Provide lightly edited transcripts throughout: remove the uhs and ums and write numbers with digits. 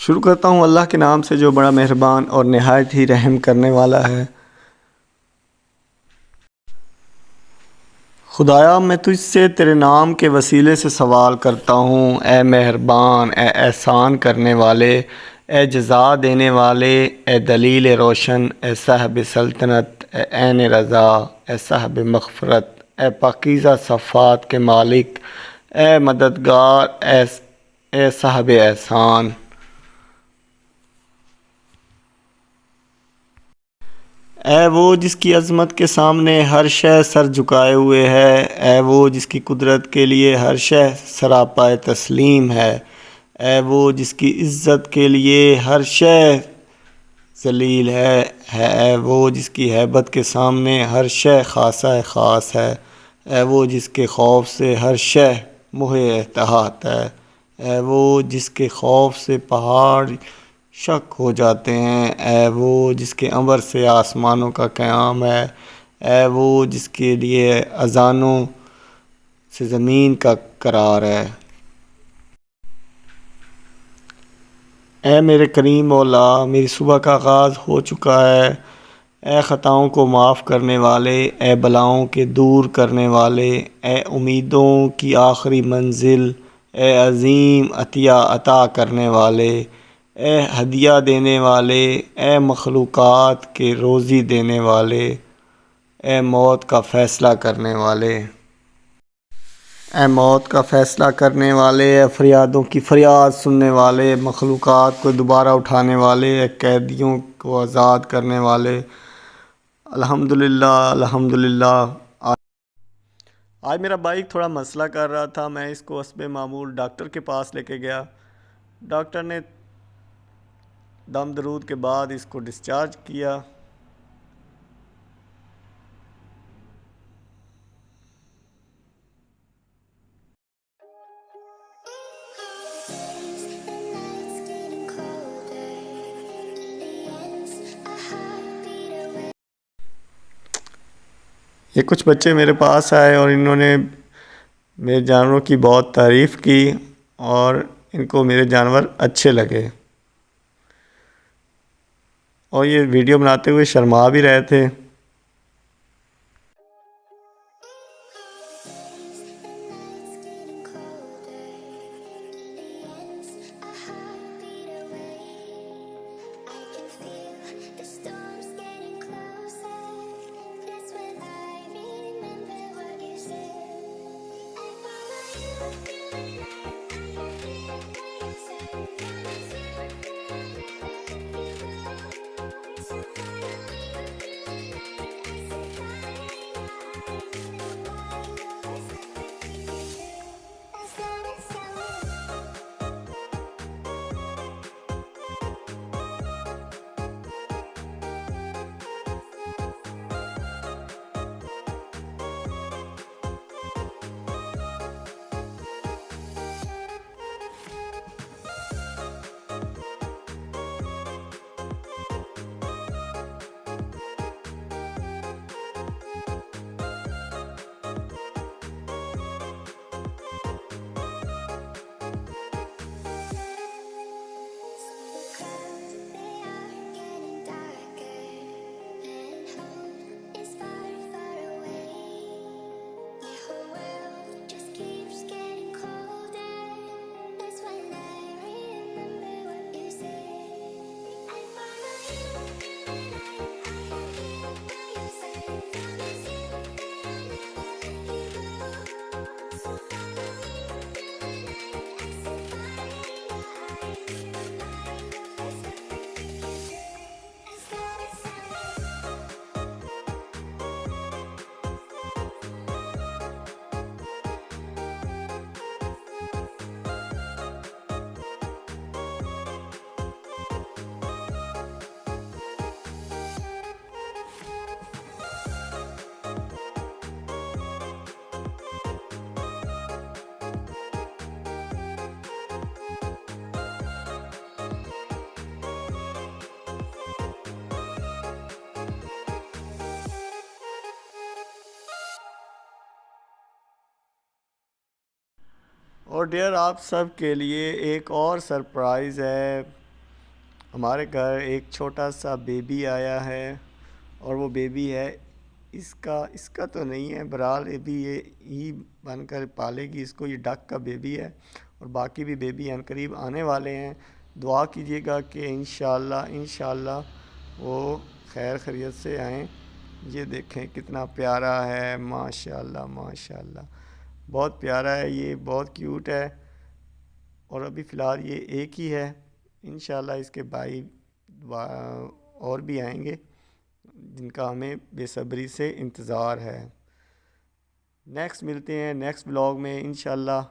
شروع کرتا ہوں اللہ کے نام سے جو بڑا مہربان اور نہایت ہی رحم کرنے والا ہے۔ خدایا میں تجھ سے تیرے نام کے وسیلے سے سوال کرتا ہوں، اے مہربان، اے احسان کرنے والے، اے جزا دینے والے، اے دلیل روشن، اے صاحب سلطنت، اے عین رضا، اے صاحب مغفرت، اے پاکیزہ صفات کے مالک، اے مددگار، اے صاحب احسان۔ اے وہ جس کی عظمت کے سامنے ہر شے سر جھکائے ہوئے ہے، اے وہ جس کی قدرت کے لیے ہر شے سراپا تسلیم ہے، اے وہ جس کی عزت کے لیے ہر شے ذلیل ہے، اے وہ جس کی ہیبت کے سامنے ہر شے خاصہ خاص ہے، اے وہ جس کے خوف سے ہر شے محو احاطہ ہے، اے وہ جس کے خوف سے پہاڑ شک ہو جاتے ہیں، اے وہ جس کے امر سے آسمانوں کا قیام ہے، اے وہ جس کے لیے اذانوں سے زمین کا قرار ہے۔ اے میرے کریم مولا، میری صبح کا آغاز ہو چکا ہے، اے خطاؤں کو معاف کرنے والے، اے بلاؤں کے دور کرنے والے، اے امیدوں کی آخری منزل، اے عظیم عطیہ عطا کرنے والے، اے ہدیہ دینے والے، اے مخلوقات کے روزی دینے والے، اے موت کا فیصلہ کرنے والے، اے موت کا فیصلہ کرنے والے، اے فریادوں کی فریاد سننے والے، مخلوقات کو دوبارہ اٹھانے والے، اے قیدیوں کو آزاد کرنے والے۔ الحمدللہ الحمدللہ۔ آج میرا بائک تھوڑا مسئلہ کر رہا تھا، میں اس کو حسب معمول ڈاکٹر کے پاس لے کے گیا۔ ڈاکٹر نے دم درود کے بعد اس کو ڈسچارج کیا۔ یہ کچھ بچے میرے پاس آئے اور انہوں نے میرے جانوروں کی بہت تعریف کی اور ان کو میرے جانور اچھے لگے، اور یہ ویڈیو بناتے ہوئے شرما بھی رہے تھے۔ اور ڈیئر آپ سب کے لیے ایک اور سرپرائز ہے۔ ہمارے گھر ایک چھوٹا سا بیبی آیا ہے اور وہ بیبی ہے اس کا تو نہیں ہے، برحال ابھی یہ ہی بن کر پالے گی اس کو، یہ ڈک کا بیبی ہے اور باقی بھی بیبی عنقریب آنے والے ہیں۔ دعا کیجیے گا کہ انشاءاللہ وہ خیر خیریت سے آئیں۔ یہ دیکھیں کتنا پیارا ہے، ماشاءاللہ ماشاءاللہ، بہت پیارا ہے، یہ بہت کیوٹ ہے اور ابھی فی الحال یہ ایک ہی ہے۔ انشاءاللہ اس کے بھائی اور بھی آئیں گے جن کا ہمیں بے صبری سے انتظار ہے۔ نیکسٹ ملتے ہیں نیکسٹ بلاگ میں انشاءاللہ۔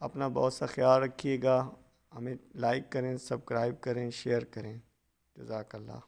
اپنا بہت سا خیال رکھیے گا، ہمیں لائک کریں، سبسکرائب کریں، شیئر کریں۔ جزاک اللہ۔